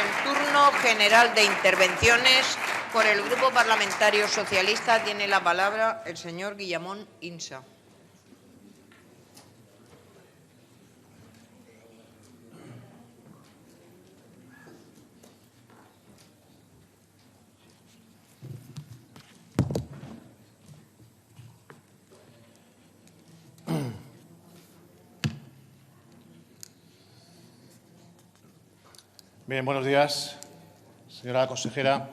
el turno general de intervenciones. Por el Grupo Parlamentario Socialista tiene la palabra el señor Guillamón Insa. Bien, buenos días, señora consejera,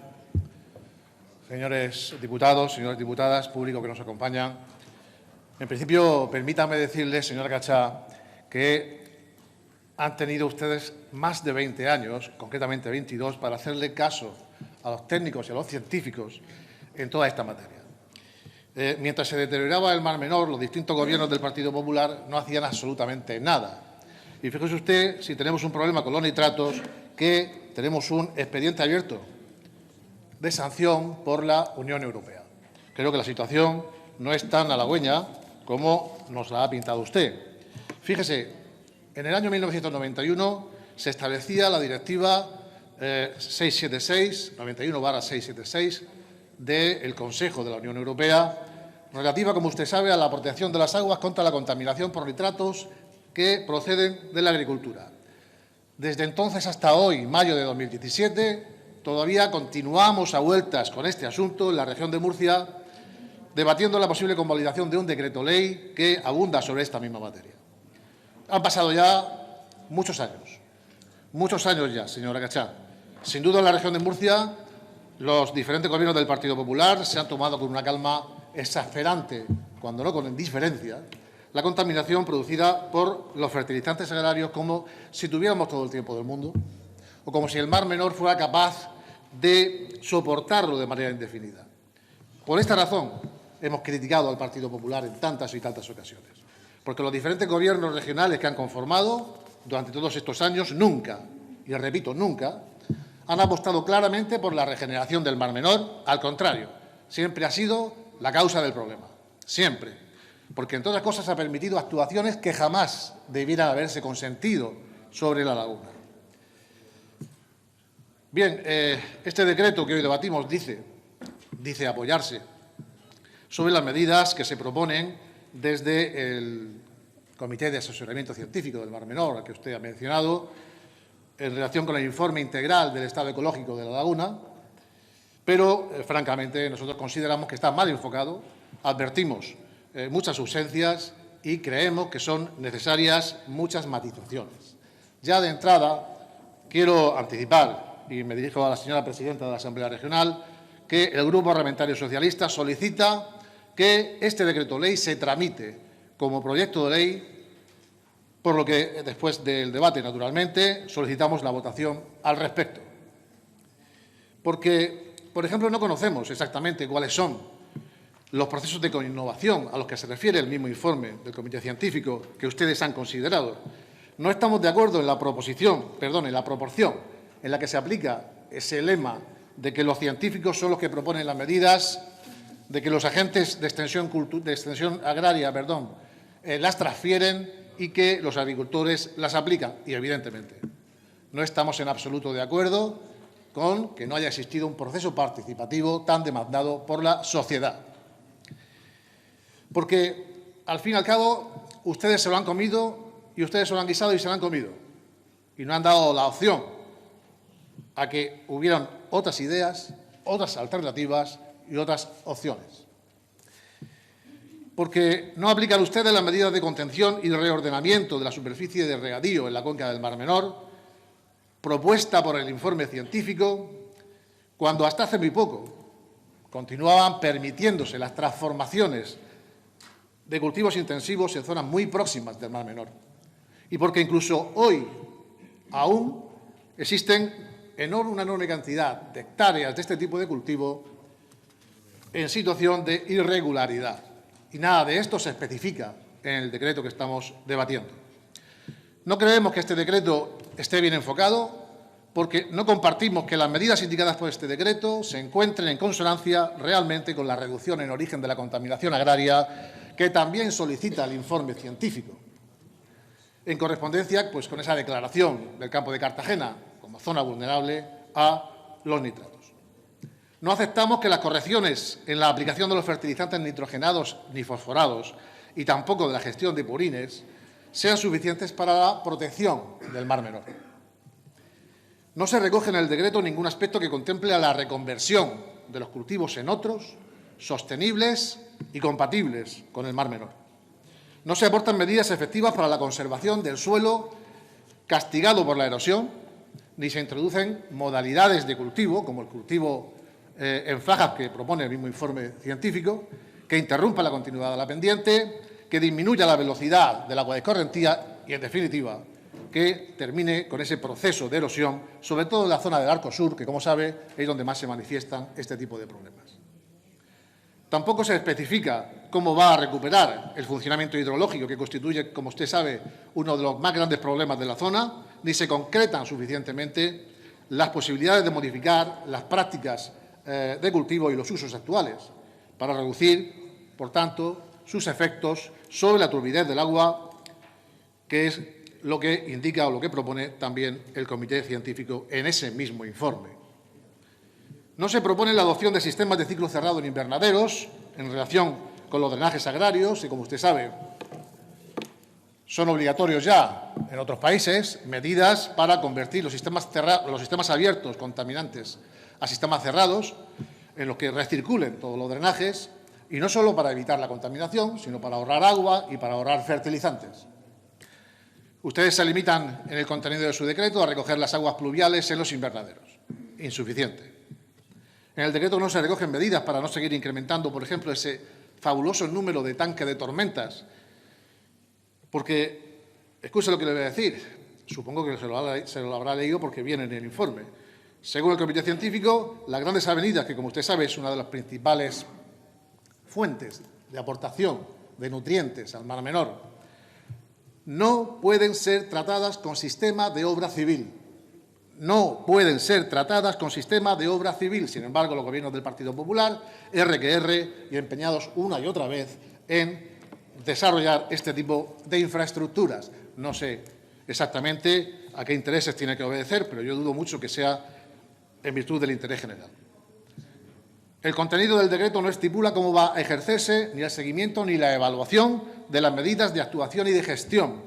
señores diputados, señoras diputadas, público que nos acompaña. En principio, permítame decirles, señora Cachá, que han tenido ustedes más de 20 años, concretamente 22, para hacerle caso a los técnicos y a los científicos en toda esta materia. Mientras se deterioraba el Mar Menor, los distintos gobiernos del Partido Popular no hacían absolutamente nada. Y fíjese usted, si tenemos un problema con los nitratos, que tenemos un expediente abierto de sanción por la Unión Europea. Creo que la situación no es tan halagüeña como nos la ha pintado usted. Fíjese, en el año 1991 se establecía la Directiva 676, 91/676, del Consejo de la Unión Europea, relativa, como usted sabe, a la protección de las aguas contra la contaminación por nitratos que proceden de la agricultura. Desde entonces hasta hoy, mayo de 2017, todavía continuamos a vueltas con este asunto en la región de Murcia, debatiendo la posible convalidación de un decreto ley que abunda sobre esta misma materia. Han pasado ya muchos años ya, señora Cachá. Sin duda, en la región de Murcia, los diferentes gobiernos del Partido Popular se han tomado con una calma exasperante, cuando no con indiferencia, la contaminación producida por los fertilizantes agrarios, como si tuviéramos todo el tiempo del mundo o como si el Mar Menor fuera capaz de soportarlo de manera indefinida. Por esta razón hemos criticado al Partido Popular en tantas y tantas ocasiones, porque los diferentes gobiernos regionales que han conformado durante todos estos años nunca, y repito, nunca, han apostado claramente por la regeneración del Mar Menor. Al contrario, siempre ha sido la causa del problema, siempre. Porque, entre otras cosas, ha permitido actuaciones que jamás debieran haberse consentido sobre la laguna. Bien, este decreto que hoy debatimos dice apoyarse sobre las medidas que se proponen desde el Comité de Asesoramiento Científico del Mar Menor, al que usted ha mencionado, en relación con el informe integral del estado ecológico de la laguna, pero, francamente, nosotros consideramos que está mal enfocado, advertimos muchas ausencias y creemos que son necesarias muchas matizaciones. Ya de entrada, quiero anticipar, y me dirijo a la señora presidenta de la Asamblea Regional, que el Grupo Parlamentario Socialista solicita que este decreto ley se tramite como proyecto de ley, por lo que, después del debate, naturalmente, solicitamos la votación al respecto. Porque, por ejemplo, no conocemos exactamente cuáles son los procesos de coinnovación a los que se refiere el mismo informe del Comité Científico que ustedes han considerado. No estamos de acuerdo en la proporción en la que se aplica ese lema de que los científicos son los que proponen las medidas, de que los agentes de extensión agraria las transfieren y que los agricultores las aplican. Y, evidentemente, no estamos en absoluto de acuerdo con que no haya existido un proceso participativo tan demandado por la sociedad. Porque, al fin y al cabo, ustedes se lo han comido y ustedes se lo han guisado y se lo han comido. Y no han dado la opción a que hubieran otras ideas, otras alternativas y otras opciones. Porque no aplican ustedes las medidas de contención y de reordenamiento de la superficie de regadío en la cuenca del Mar Menor, propuesta por el informe científico, cuando hasta hace muy poco continuaban permitiéndose las transformaciones de cultivos intensivos en zonas muy próximas del Mar Menor. Y porque incluso hoy aún existen una enorme cantidad de hectáreas de este tipo de cultivo en situación de irregularidad. Y nada de esto se especifica en el decreto que estamos debatiendo. No creemos que este decreto esté bien enfocado, porque no compartimos que las medidas indicadas por este decreto se encuentren en consonancia realmente con la reducción en origen de la contaminación agraria que también solicita el informe científico, en correspondencia con esa declaración del campo de Cartagena, como zona vulnerable a los nitratos. No aceptamos que las correcciones en la aplicación de los fertilizantes nitrogenados ni fosforados y tampoco de la gestión de purines sean suficientes para la protección del Mar Menor. No se recoge en el decreto ningún aspecto que contemple a la reconversión de los cultivos en otros, sostenibles y compatibles con el Mar Menor. No se aportan medidas efectivas para la conservación del suelo castigado por la erosión, ni se introducen modalidades de cultivo, como el cultivo en fajas que propone el mismo informe científico, que interrumpa la continuidad de la pendiente, que disminuya la velocidad del agua de escorrentía y, en definitiva, que termine con ese proceso de erosión, sobre todo en la zona del Arco Sur, que, como sabe, es donde más se manifiestan este tipo de problemas. Tampoco se especifica cómo va a recuperar el funcionamiento hidrológico, que constituye, como usted sabe, uno de los más grandes problemas de la zona, ni se concretan suficientemente las posibilidades de modificar las prácticas de cultivo y los usos actuales para reducir, por tanto, sus efectos sobre la turbidez del agua, que es lo que indica o lo que propone también el Comité Científico en ese mismo informe. No se propone la adopción de sistemas de ciclo cerrado en invernaderos en relación con los drenajes agrarios y, como usted sabe, son obligatorios ya en otros países medidas para convertir los sistemas abiertos contaminantes a sistemas cerrados en los que recirculen todos los drenajes, y no solo para evitar la contaminación, sino para ahorrar agua y para ahorrar fertilizantes. Ustedes se limitan en el contenido de su decreto a recoger las aguas pluviales en los invernaderos. Insuficiente. En el decreto no se recogen medidas para no seguir incrementando, por ejemplo, ese fabuloso número de tanques de tormentas, porque, escuche lo que le voy a decir, supongo que se lo habrá leído porque viene en el informe. Según el Comité Científico, las grandes avenidas, que como usted sabe es una de las principales fuentes de aportación de nutrientes al Mar Menor, no pueden ser tratadas con sistema de obra civil. No pueden ser tratadas con sistema de obra civil. Sin embargo, los gobiernos del Partido Popular, R que R, y empeñados una y otra vez en desarrollar este tipo de infraestructuras. No sé exactamente a qué intereses tiene que obedecer, pero yo dudo mucho que sea en virtud del interés general. El contenido del decreto no estipula cómo va a ejercerse ni el seguimiento ni la evaluación de las medidas de actuación y de gestión.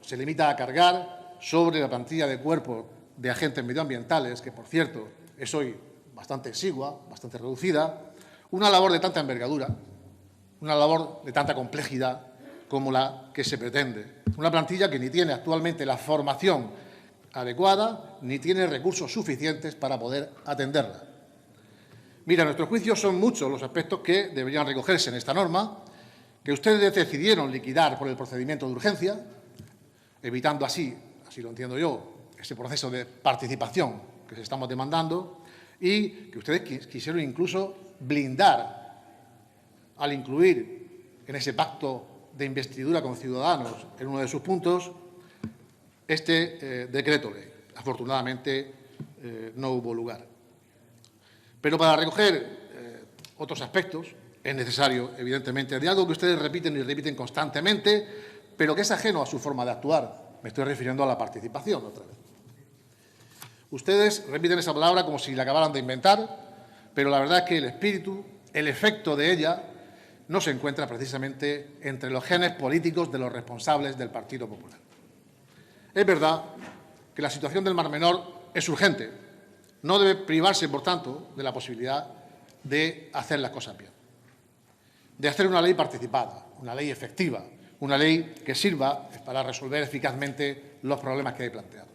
Se limita a cargar sobre la plantilla de cuerpo de agentes medioambientales, que, por cierto, es hoy bastante exigua, bastante reducida, una labor de tanta envergadura, una labor de tanta complejidad como la que se pretende. Una plantilla que ni tiene actualmente la formación adecuada ni tiene recursos suficientes para poder atenderla. Mira, a nuestro juicio son muchos los aspectos que deberían recogerse en esta norma, que ustedes decidieron liquidar por el procedimiento de urgencia, evitando así lo entiendo yo, ese proceso de participación que se estamos demandando, y que ustedes quisieron incluso blindar al incluir en ese pacto de investidura con Ciudadanos en uno de sus puntos este decreto ley. Afortunadamente no hubo lugar. Pero para recoger otros aspectos es necesario, evidentemente, de algo que ustedes repiten y repiten constantemente, pero que es ajeno a su forma de actuar. Me estoy refiriendo a la participación otra vez. Ustedes repiten esa palabra como si la acabaran de inventar, pero la verdad es que el espíritu, el efecto de ella, no se encuentra precisamente entre los genes políticos de los responsables del Partido Popular. Es verdad que la situación del Mar Menor es urgente. No debe privarse, por tanto, de la posibilidad de hacer las cosas bien, de hacer una ley participada, una ley efectiva, una ley que sirva para resolver eficazmente los problemas que hay planteados.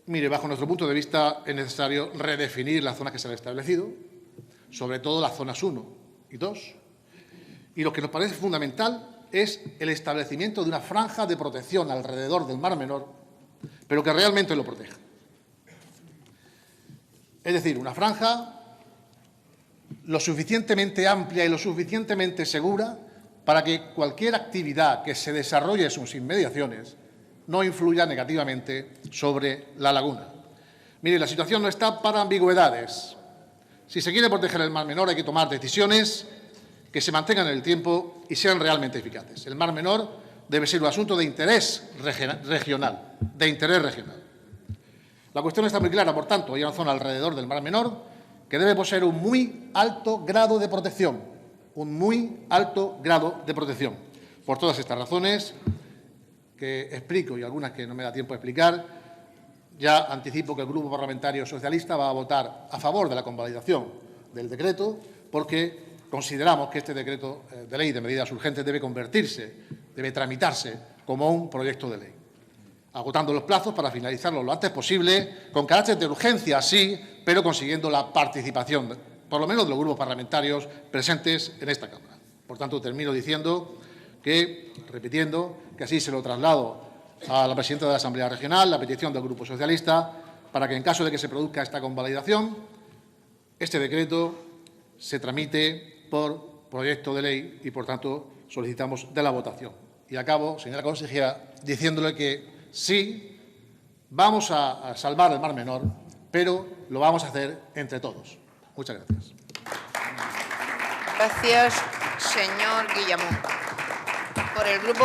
Mire, bajo nuestro punto de vista es necesario redefinir las zonas que se han establecido, sobre todo las zonas 1 y 2, y lo que nos parece fundamental es el establecimiento de una franja de protección alrededor del Mar Menor, pero que realmente lo proteja. Es decir, una franja lo suficientemente amplia y lo suficientemente segura para que cualquier actividad que se desarrolle en sus inmediaciones no influya negativamente sobre la laguna. Mire, la situación no está para ambigüedades. Si se quiere proteger el Mar Menor hay que tomar decisiones que se mantengan en el tiempo y sean realmente eficaces. El Mar Menor debe ser un asunto de interés regional, La cuestión está muy clara, por tanto, hay una zona alrededor del Mar Menor que debe poseer un muy alto grado de protección, Por todas estas razones que explico y algunas que no me da tiempo a explicar, ya anticipo que el Grupo Parlamentario Socialista va a votar a favor de la convalidación del decreto, porque consideramos que este decreto de ley de medidas urgentes debe tramitarse como un proyecto de ley, agotando los plazos para finalizarlo lo antes posible, con carácter de urgencia, sí, pero consiguiendo la participación, por lo menos de los grupos parlamentarios presentes en esta Cámara. Por tanto, termino repitiendo que así se lo traslado a la presidenta de la Asamblea Regional, la petición del Grupo Socialista, para que en caso de que se produzca esta convalidación, este decreto se tramite por proyecto de ley y, por tanto, solicitamos de la votación. Y acabo, señora consejera, diciéndole que sí, vamos a salvar el Mar Menor, pero lo vamos a hacer entre todos. Muchas gracias. Gracias, señor Guillamón. Por el Grupo